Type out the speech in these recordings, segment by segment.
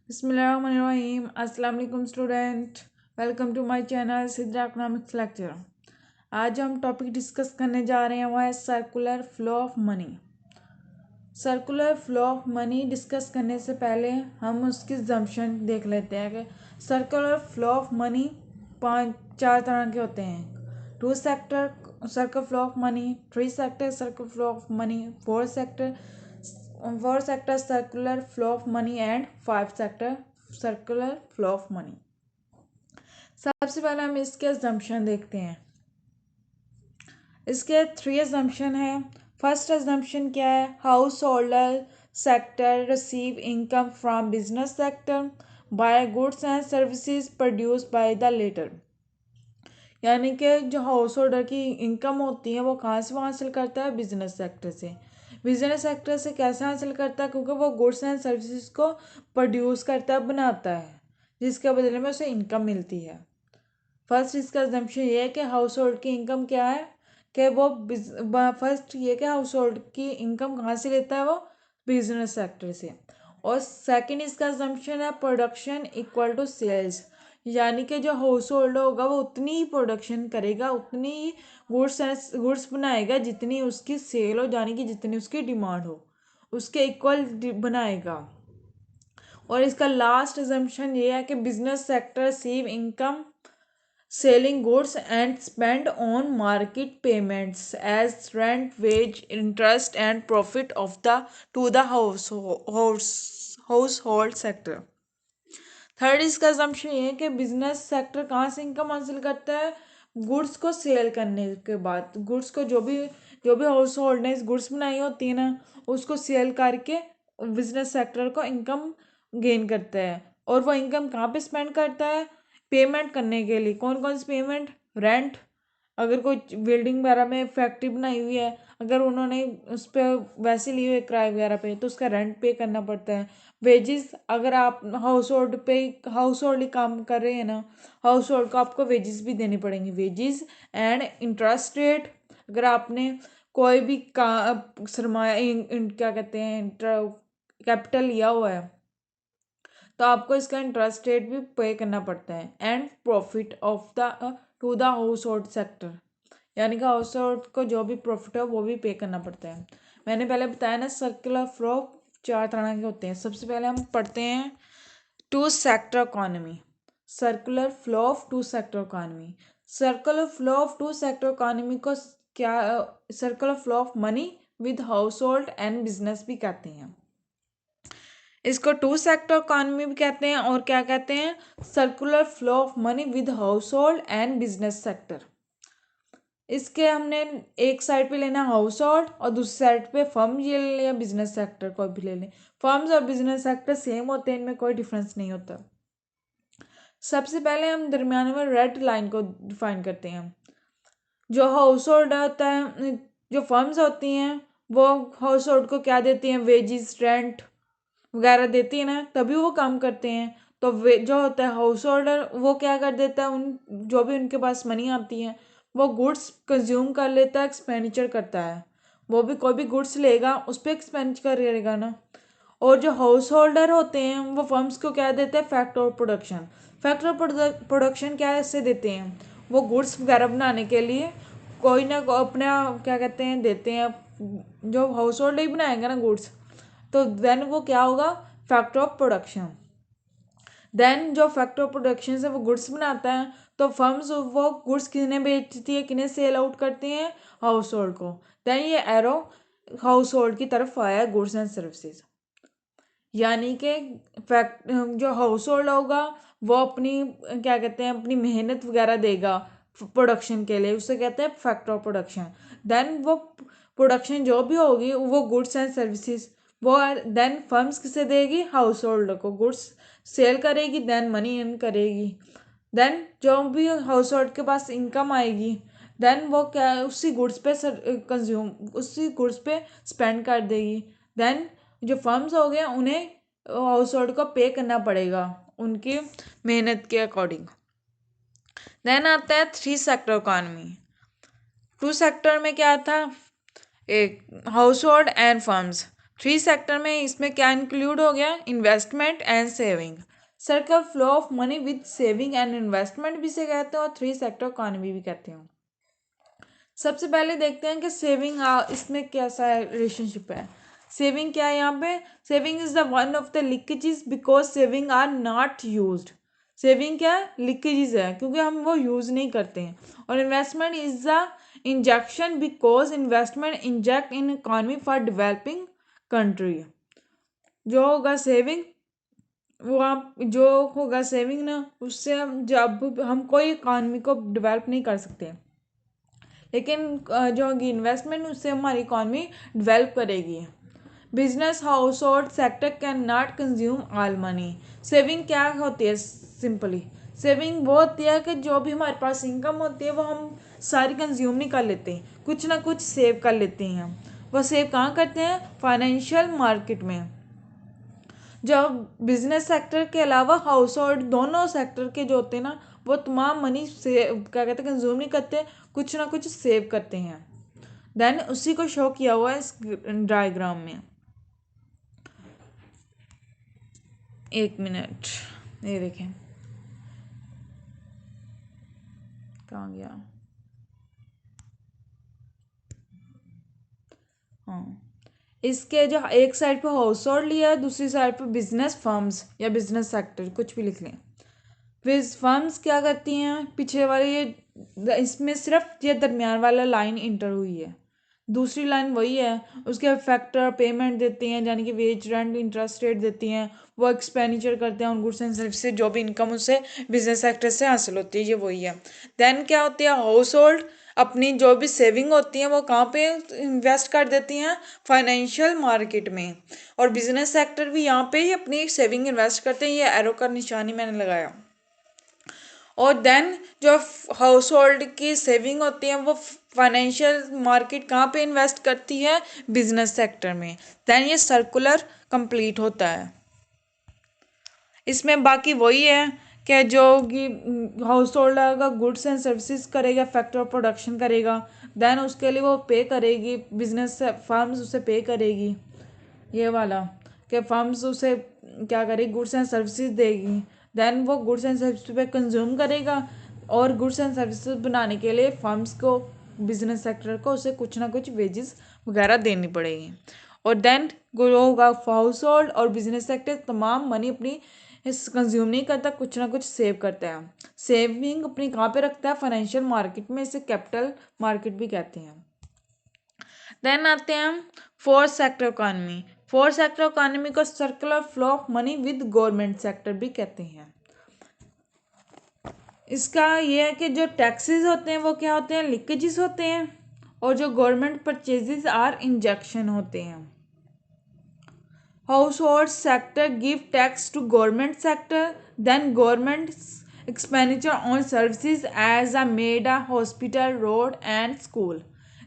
बिस्मिल्लाहिर्रहमानिर्रहीम। अस्सलाम वालेकुम student, welcome to my channel Sidra economics lecture. आज हम टॉपिक डिस्कस करने जा रहे हैं वो है circular flow of money. Circular flow of money discuss करने से पहले हम उसकी जम्पशन देख लेते हैं कि सर्कुलर फ्लो ऑफ मनी चार तरह के होते हैं। 2 sector circular flow of money, 3 sector circular flow of money, 4 sector circular flow of money and 5 sector circular flow of money. सबसे पहले हम इसके असम्पशन देखते हैं। इसके 3 असम्पशन है। फर्स्ट असम्पशन क्या है? Householder sector receive income from business sector by goods and services produce by the latter. यानी कि जो हाउस होल्डर की इनकम होती है वो कहाँ से हासिल करता है? बिजनेस सेक्टर से। बिजनेस सेक्टर से कैसे हासिल करता है? क्योंकि वो गुड्स एंड सर्विसेज को प्रोड्यूस करता है, बनाता है, जिसके बदले में उसे इनकम मिलती है। फर्स्ट इसका असम्पशन ये है कि हाउस होल्ड की इनकम क्या है कि वो फर्स्ट ये कि हाउस होल्ड की इनकम कहाँ से लेता है? वो बिजनेस सेक्टर से। और सेकंड इसका असम्पशन है प्रोडक्शन इक्वल टू सेल्स। यानी कि जो हाउस होल्ड होगा वो उतनी ही प्रोडक्शन करेगा, उतनी ही गुड्स बनाएगा जितनी उसकी सेल हो, यानी कि जितनी उसकी डिमांड हो उसके इक्वल बनाएगा। और इसका लास्ट असम्पशन ये है कि business sector receive income selling goods and spend on market payments as rent, wage, interest and profit of the to the household sector। Third इसका assumption ये है कि बिजनेस सेक्टर कहाँ से इनकम हासिल करता है? गुड्स को सेल करने के बाद, गुड्स को जो भी हाउस होल्ड ने गुड्स बनाई होती है ना, उसको सेल करके बिजनेस सेक्टर को इनकम गेन करता है। और वो इनकम कहाँ पे स्पेंड करता है? पेमेंट करने के लिए। कौन कौन सी पेमेंट? रेंट, अगर कोई बिल्डिंग वगैरह में फैक्ट्री बनाई हुई है, अगर उन्होंने उस पर वैसे लिए हुए किराए वगैरह पे, तो उसका रेंट पे करना पड़ता है। वेजेस, अगर आप हाउस होल्ड ही काम कर रहे हैं ना, हाउस होल्ड को आपको वेजेस भी देनी पड़ेंगी, वेजेस एंड इंटरेस्ट रेट। अगर आपने कोई भी सरमाया क्या कहते हैं कैपिटल लिया हुआ है तो आपको इसका इंटरेस्ट रेट भी पे करना पड़ता है। And profit of the two the house hold sector, यानी कि हाउस होल्ड को जो भी प्रॉफिट है वो भी पे करना पड़ता है। मैंने पहले बताया ना सर्कुलर फ्लो 4 तरह के होते हैं। सबसे पहले हम पढ़ते हैं 2 sector economy. Circular flow of 2 sector economy. Circular flow of 2 sector economy को क्या circular flow of money with house hold and business भी कहते हैं। इसको 2 सेक्टर इकोनॉमी भी कहते हैं और क्या कहते हैं? Circular flow of money with house hold and business sector. इसके हमने एक साइड पे लेना हाउस होल्ड और दूसरी साइड पे फर्म ये ले लें या बिजनेस सेक्टर को भी ले लें। फर्म्स और बिजनेस सेक्टर सेम होते हैं, इनमें कोई डिफरेंस नहीं होता। सबसे पहले हम दरमियान में रेड लाइन को डिफाइन करते हैं। जो हाउस होल्ड होता है, जो फर्म्स होती हैं वो हाउस होल्ड को क्या देती हैं? वेजिस, रेंट वगैरह देती है ना, तभी वो काम करते हैं। तो वे जो होता है हाउस होल्डर वो क्या कर देता है? उन जो भी उनके पास मनी आती है वो गुड्स कंज्यूम कर लेता है, एक्सपेंडिचर करता है। वो भी कोई भी गुड्स लेगा उस पर एक्सपेंडिचर करेगा ना। और जो हाउस होल्डर होते हैं वो फर्म्स को क्या देते हैं? Factor of production. Factor of production क्या ऐसे देते हैं? वो गुड्स वगैरह बनाने के लिए कोई ना अपना क्या कहते हैं देते हैं। जो हाउस होल्डर ही बनाएगा ना गुड्स, तो देन वो क्या होगा? Factor of production. देन जो फैक्टर ऑफ प्रोडक्शन से वो गुड्स बनाता है, तो फर्म्स वो गुड्स किन्हें बेचती है, किन्हें सेल आउट करती हैं? हाउस होल्ड को। देन ये एरो हाउस होल्ड की तरफ आया गुड्स एंड सर्विसेज। यानी कि फैक्ट जो हाउस होल्ड होगा वो अपनी क्या कहते हैं अपनी मेहनत वगैरह देगा प्रोडक्शन के लिए, उसे कहते हैं फैक्टर ऑफ प्रोडक्शन। देन वो प्रोडक्शन जो भी होगी वो गुड्स एंड सर्विसेज, वो देन फर्म्स किसे देगी? हाउस होल्ड को। गुड्स सेल करेगी, देन मनी अर्न करेगी। देन जो भी हाउस होल्ड के पास इनकम आएगी, देन वो क्या उसी गुड्स पे कंज्यूम उसी गुड्स पे स्पेंड कर देगी। देन जो फर्म्स हो गए उन्हें हाउस होल्ड को पे करना पड़ेगा उनकी मेहनत के अकॉर्डिंग। देन आता है 3 सेक्टर इकोनॉमी। 2 सेक्टर में क्या था? एक house hold and firms. Three sector में इसमें क्या इंक्लूड हो गया, investment and saving. Circle flow of money with saving and investment भी से कहते हैं और थ्री सेक्टर इकोनॉमी भी कहते हैं। सबसे पहले देखते हैं कि सेविंग इसमें कैसा रिलेशनशिप है। सेविंग क्या है यहाँ पे, saving is the one of the leakages because saving are not used. Saving क्या है, लीकेजेस है क्योंकि हम वो यूज़ नहीं करते हैं। और investment is the injection because investment inject in economy for developing country. जो होगा सेविंग, वो आप जो होगा सेविंग ना, उससे हम जब हम कोई इकॉनमी को डेवलप नहीं कर सकते, लेकिन जो होगी इन्वेस्टमेंट उससे हमारी इकॉनमी डेवलप करेगी। Business house hold sector can not consume all money. Saving क्या होती है, सिंपली सेविंग वो होती है कि जो भी हमारे पास इनकम होती है वो हम सारी कंज्यूम नहीं कर लेते, कुछ ना कुछ सेव कर लेते हैं। वो सेव कहाँ करते हैं, फाइनेंशियल मार्केट में। जब बिजनेस सेक्टर के अलावा हाउस होल्ड दोनों सेक्टर के जो होते हैं ना, वो तमाम मनी से क्या कहते हैं कंज्यूम नहीं करते, कुछ ना कुछ सेव करते हैं। देन उसी को शो किया हुआ है इस डायग्राम में। एक मिनट, ये देखें कहाँ गया, हाँ इसके जो एक साइड पे हाउस होल्ड लिया है, दूसरी साइड पे बिजनेस फर्म्स या बिजनेस सेक्टर कुछ भी लिख लें। विज फर्म्स क्या करती हैं, पीछे वाले ये इसमें सिर्फ ये दरमियान वाला लाइन इंटर हुई है, दूसरी लाइन वही है। उसके फैक्टर पेमेंट देती हैं, यानी कि वेज रेंट इंटरेस्ट रेट देती हैं, वो एक्सपेंडिचर करते हैं ऑन गुड्स एंड सर्विस से, जो भी इनकम उससे बिजनेस सेक्टर से हासिल होती है, ये वही है। देन क्या होती है, हाउस होल्ड अपनी जो भी सेविंग होती है वो कहाँ पे इन्वेस्ट कर देती हैं, फाइनेंशियल मार्केट में। और बिजनेस सेक्टर भी यहाँ पे ही अपनी सेविंग इन्वेस्ट करते हैं, ये एरो का निशानी मैंने लगाया। और देन जो हाउस होल्ड की सेविंग होती है वो फाइनेंशियल मार्केट कहाँ पे इन्वेस्ट करती है, बिजनेस सेक्टर में। देन ये सर्कुलर कंप्लीट होता है। इसमें बाकी वही है कि जो कि हाउस होल्ड का गुड्स एंड सर्विसेज करेगा, फैक्टर ऑफ प्रोडक्शन करेगा, देन उसके लिए वो पे करेगी, बिजनेस फर्म्स उसे पे करेगी, ये वाला कि फर्म्स उसे क्या करेगी, गुड्स एंड सर्विसेज देगी। देन वो गुड्स एंड सर्विसेज पे कंज्यूम करेगा, और गुड्स एंड सर्विसेज बनाने के लिए फर्म्स को, बिजनेस सेक्टर को उसे कुछ ना कुछ वेजेस वगैरह देनी पड़ेगी। और देन होगा हाउस होल्ड और बिजनेस सेक्टर तमाम मनी अपनी इस कंज्यूम नहीं करता, कुछ ना कुछ सेव करता है। सेविंग अपनी कहाँ पे रखता है, फाइनेंशियल मार्केट में, इसे कैपिटल मार्केट भी कहते हैं। देन आते हैं हम fourth sector economy. Fourth sector economy को circular flow of money with government sector भी कहते हैं। इसका ये है कि जो टैक्सेस होते हैं वो क्या होते हैं, लीकेजेस होते हैं, और जो गवर्नमेंट परचेजेस आर इंजेक्शन होते हैं। Household sector give tax to government sector, then government expenditure on services as a made a hospital, road and school.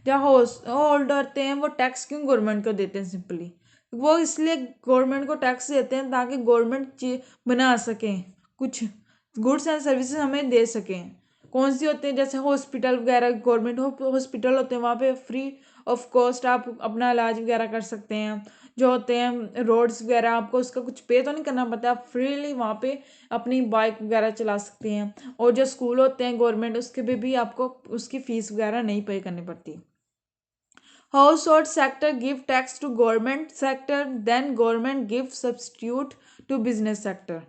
जो हाउस होल्ड होते हैं वो टैक्स क्यों गवर्नमेंट को देते हैं, सिंपली वो इसलिए गवर्नमेंट को टैक्स देते हैं ताकि गवर्नमेंट बना सकें, कुछ गुड्स एंड सर्विसेज हमें दे सकें। कौन सी होते हैं, जैसे हॉस्पिटल वगैरह, गवर्नमेंट हॉस्पिटल होते हैं, वहाँ पे फ्री ऑफ कॉस्ट आप अपना इलाज वगैरह कर सकते हैं। जो होते हैं रोड्स वगैरह, आपको उसका कुछ पे तो नहीं करना पड़ता, आप फ्रीली वहाँ पे अपनी बाइक वगैरह चला सकते हैं। और जो स्कूल होते हैं गवर्नमेंट, उसके भी आपको उसकी फ़ीस वगैरह नहीं पे करनी पड़ती। Household sector give tax to government sector, then government give substitute to business sector.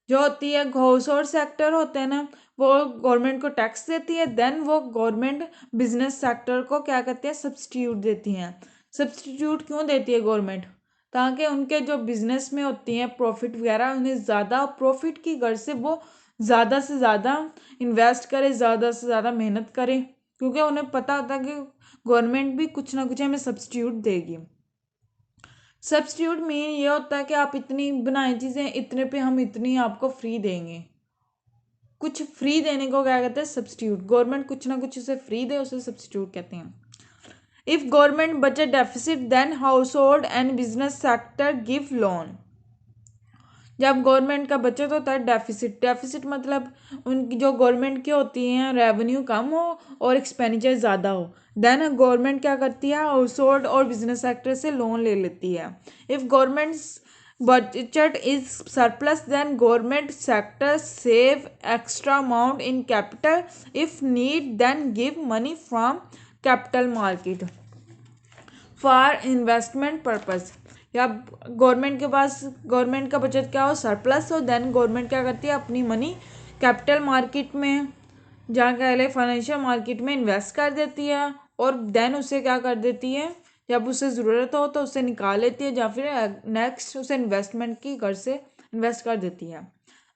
जो होती है हाउस होल्ड सेक्टर होते हैं ना, वो गवर्नमेंट को टैक्स देती है, देन वो गवर्नमेंट बिजनेस सेक्टर को क्या करती है, सब्सटीट्यूट देती हैं। सब्सटीट्यूट क्यों देती है गवर्नमेंट, ताकि उनके जो बिजनेस में होती हैं प्रॉफिट वगैरह, उन्हें ज़्यादा प्रॉफिट की गर्ज से वो ज़्यादा से ज़्यादा इन्वेस्ट करें, ज़्यादा से ज़्यादा मेहनत करें, क्योंकि उन्हें पता होता है कि गवर्नमेंट भी कुछ ना कुछ हमें सब्सटीट्यूट देगी। सब्सटीट्यूट मीन ये होता है कि आप इतनी बनाई चीज़ें, इतने पे हम इतनी आपको फ्री देंगे। कुछ फ्री देने को क्या कहते हैं, सब्सटीट्यूट। गवर्नमेंट कुछ ना कुछ उसे फ्री दे, उसे सब्सटीट्यूट कहते हैं। If government budget deficit, then household and business sector give loan. जब गवर्नमेंट का बचत होता है डेफिसिट, डेफिसिट मतलब उनकी जो गवर्नमेंट की होती हैं रेवेन्यू कम हो और एक्सपेंडिचर ज़्यादा हो, देन गवर्नमेंट क्या करती है हाउस होल्ड और बिजनेस सेक्टर से लोन ले लेती है। If governments budget is surplus, then government sector save extra amount in capital, if need then give money from capital market for investment purpose. या government के पास गवर्नमेंट का budget क्या हो सरप्लस हो, देन गवर्नमेंट क्या करती है अपनी मनी कैपिटल मार्केट में जहाँ कह ले फाइनेंशियल मार्केट में इन्वेस्ट कर देती है और देन उसे क्या कर देती है जब उसे ज़रूरत हो तो उसे निकाल लेती है या फिर नेक्स्ट उसे इन्वेस्टमेंट की घर से इन्वेस्ट कर देती है।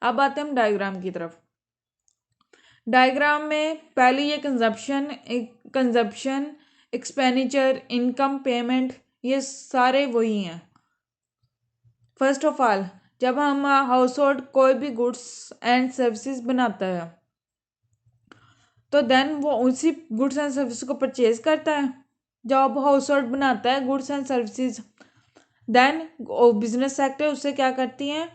अब आते हैं हम डायग्राम की तरफ। डायग्राम में पहले ये कंजप्शन एक्सपेंडिचर इनकम पेमेंट ये सारे वही हैं। फर्स्ट ऑफ ऑल जब हम हाउस होल्ड कोई भी गुड्स एंड सर्विसेज बनाता है तो देन वो उसी गुड्स एंड सर्विसेज को परचेज करता है। जब हाउस होल्ड बनाता है goods and services, then business sector उससे क्या करती है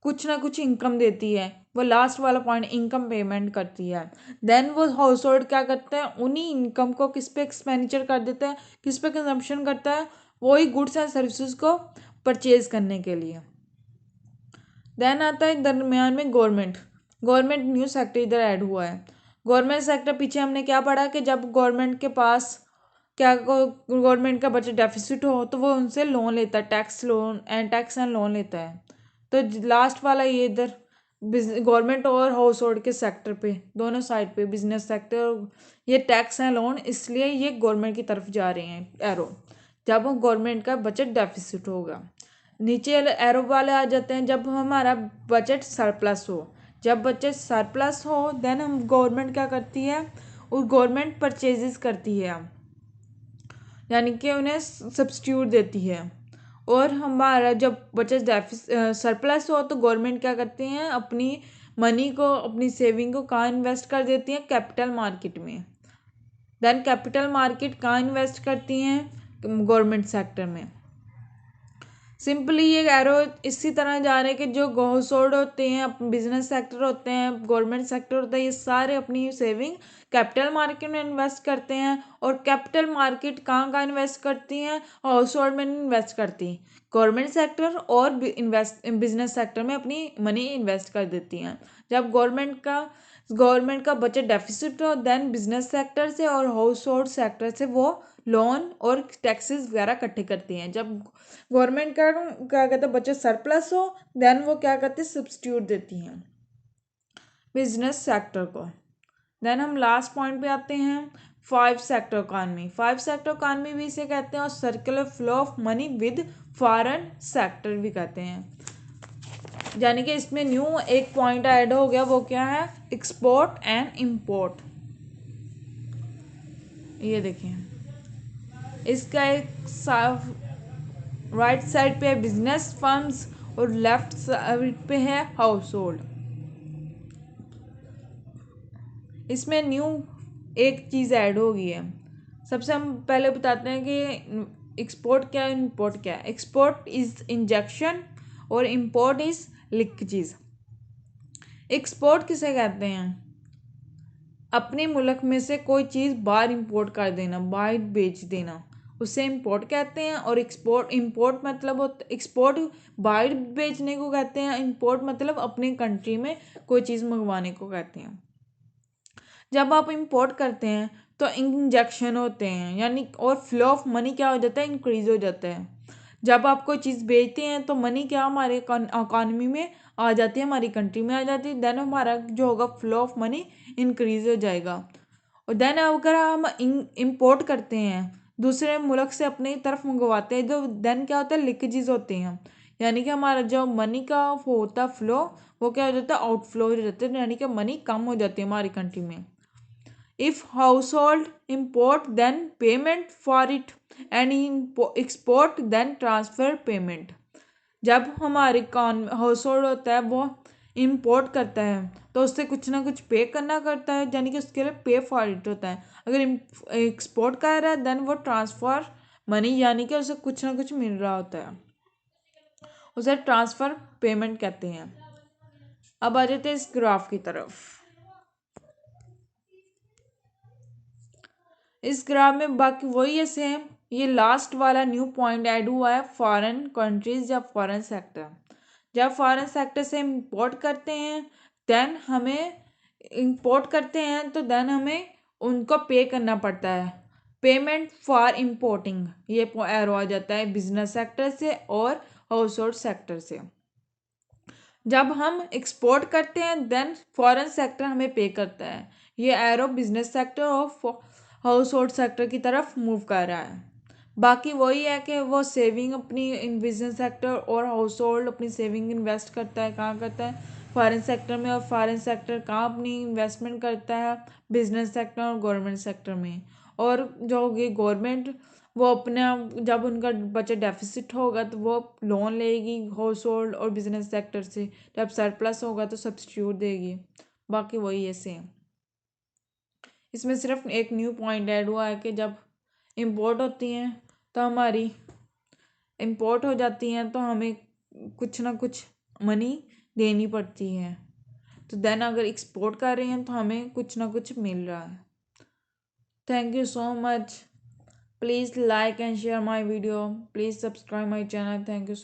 कुछ ना कुछ इनकम देती है, वो लास्ट वाला पॉइंट इनकम पेमेंट करती है। देन वो हाउस होल्ड क्या करते हैं उन्हीं इनकम को किस पे एक्सपेंडिचर कर देता है, किस पे कंजम्पशन करता है, वही गुड्स एंड सर्विसेज को परचेज करने के लिए। देन आता है दरमियान में गवर्नमेंट। गवर्नमेंट न्यू सेक्टर इधर ऐड हुआ है। गवर्नमेंट सेक्टर पीछे हमने क्या पढ़ा कि जब गवर्नमेंट के पास क्या गवर्नमेंट का बजट डेफिसिट हो तो वो उनसे लोन लेता है, टैक्स एंड लोन लेता है। तो लास्ट वाला ये इधर गवर्नमेंट और हाउस होल्ड के सेक्टर पे दोनों साइड पे बिजनेस सेक्टर ये टैक्स एंड लोन, इसलिए ये गवर्नमेंट की तरफ जा रहे हैं एरो जब गवर्नमेंट का बजट डेफिसिट होगा। नीचे एरो वाले आ जाते हैं जब हमारा बजट सरप्लस हो। जब बजट सरप्लस हो देन हम गवर्नमेंट क्या करती है और गवर्नमेंट परचेजेस करती है यानी कि उन्हें सब्स्टिट्यूट देती है। और हमारा जब बचत सरप्लस हो तो गवर्नमेंट क्या करती हैं अपनी मनी को अपनी सेविंग को कहाँ इन्वेस्ट कर देती हैं कैपिटल मार्केट में। देन कैपिटल मार्केट कहाँ इन्वेस्ट करती हैं गवर्नमेंट सेक्टर में। सिंपली ये एरो इसी तरह जा रहे हैं कि जो हाउस होल्ड होते हैं बिजनेस सेक्टर होते हैं गवर्नमेंट सेक्टर होता है ये सारे अपनी सेविंग कैपिटल मार्केट में इन्वेस्ट करते हैं। और कैपिटल मार्केट कहाँ कहाँ इन्वेस्ट करती हैं हाउस होल्ड में इन्वेस्ट करती हैं, गवर्नमेंट सेक्टर और बिजनेस सेक्टर में अपनी मनी इन्वेस्ट कर देती हैं। जब गवर्नमेंट का बजट डेफिसिट हो देन बिजनेस सेक्टर से और हाउस होल्ड सेक्टर से वो लोन और टैक्सेस वगैरह इकट्ठे करती हैं। जब गवर्नमेंट का क्या कहते हैं बजट सरप्लस हो देन वो क्या करती है सब्स्टिट्यूट देती हैं बिजनेस सेक्टर को। देन हम लास्ट पॉइंट पे आते हैं 5 सेक्टर इकॉनमी। 5 सेक्टर इकॉनमी भी इसे कहते हैं और circular flow of money with foreign sector भी कहते हैं। यानी कि इसमें न्यू एक पॉइंट ऐड हो गया, वो क्या है एक्सपोर्ट एंड इंपोर्ट। ये देखिए इसका एक राइट साइड पे है बिजनेस फर्म्स और लेफ्ट साइड पे है हाउस होल्ड। इसमें न्यू एक चीज़ ऐड हो गई है। सबसे हम पहले बताते हैं कि एक्सपोर्ट क्या है इंपोर्ट क्या है। एक्सपोर्ट इज इंजेक्शन और इंपोर्ट इज लीकेजेस। एक्सपोर्ट किसे कहते हैं अपने मुल्क में से कोई चीज़ बाहर इंपोर्ट कर देना, बाहर बेच देना, उसे इंपोर्ट कहते हैं। और इंपोर्ट मतलब एक्सपोर्ट बाहर बेचने को कहते हैं, इंपोर्ट मतलब अपने कंट्री में कोई चीज़ मंगवाने को कहते हैं। जब आप इंपोर्ट करते हैं तो इंजेक्शन होते हैं यानी और फ्लो ऑफ मनी क्या हो जाता है इंक्रीज हो जाता है। जब आप कोई चीज़ बेचते हैं तो मनी क्या हमारे इकॉनमी में आ जाती है, हमारी कंट्री में आ जाती है, देन हमारा जो होगा फ्लो ऑफ मनी इंक्रीज हो जाएगा। और देन अगर हम इंपोर्ट करते हैं दूसरे मुल्क से अपनी तरफ मंगवाते हैं तो देन क्या होता है लीकेजेस होते हैं यानी कि हमारा जो मनी का होता फ्लो वो क्या हो जाता है आउटफ्लो हो जाता है यानी कि मनी कम हो जाती है हमारी कंट्री में। If household import then payment for it and export then transfer payment। जब हमारे हाउस होल्ड होता है वो इम्पोर्ट करता है तो उससे कुछ ना कुछ पे करना करता है यानी कि उसके लिए पे फॉर इट होता है। अगर एक्सपोर्ट कर रहा है देन वो ट्रांसफर मनी यानी कि उसे कुछ ना कुछ मिल रहा होता है। उसे ट्रांसफ़र पेमेंट कहते हैं। अब आ जाते हैं इस ग्राफ की तरफ। इस ग्राफ में बाकी वही है सेम। ये लास्ट वाला न्यू पॉइंट ऐड हुआ है, फॉरेन कंट्रीज या फॉरेन सेक्टर। जब फॉरेन सेक्टर से इंपोर्ट करते हैं तो देन हमें उनको पे करना पड़ता है। पेमेंट फॉर इंपोर्टिंग, ये एरो आ जाता है बिजनेस सेक्टर से और हाउस होल्ड सेक्टर से। जब हम एक्सपोर्ट करते हैं देन फॉरेन सेक्टर हमें पे करता है। ये एरो बिजनेस सेक्टर और हाउस होल्ड सेक्टर की तरफ मूव कर रहा है। बाकी वही है कि वो सेविंग अपनी इन बिजनेस सेक्टर और हाउस होल्ड अपनी सेविंग इन्वेस्ट करता है, कहाँ करता है, फॉरेन सेक्टर में। और फॉरेन सेक्टर कहाँ अपनी इन्वेस्टमेंट करता है, बिजनेस सेक्टर और गवर्नमेंट सेक्टर में। और जो ये गवर्नमेंट, वो अपना जब उनका बजट डेफिसिट होगा तो वो लोन लेगी हाउस होल्ड और बिजनेस सेक्टर से, जब सरप्लस होगा तो सब्सिट्यूट देगी। बाकी वही है सेम। इसमें सिर्फ एक न्यू पॉइंट ऐड हुआ है कि जब इंपोर्ट होती हैं तो हमारी इंपोर्ट हो जाती हैं तो हमें कुछ ना कुछ मनी देनी पड़ती है। तो देन अगर एक्सपोर्ट कर रहे हैं तो हमें कुछ ना कुछ मिल रहा है। Thank you so much. Please like and share my video. Please subscribe my channel. Thank you so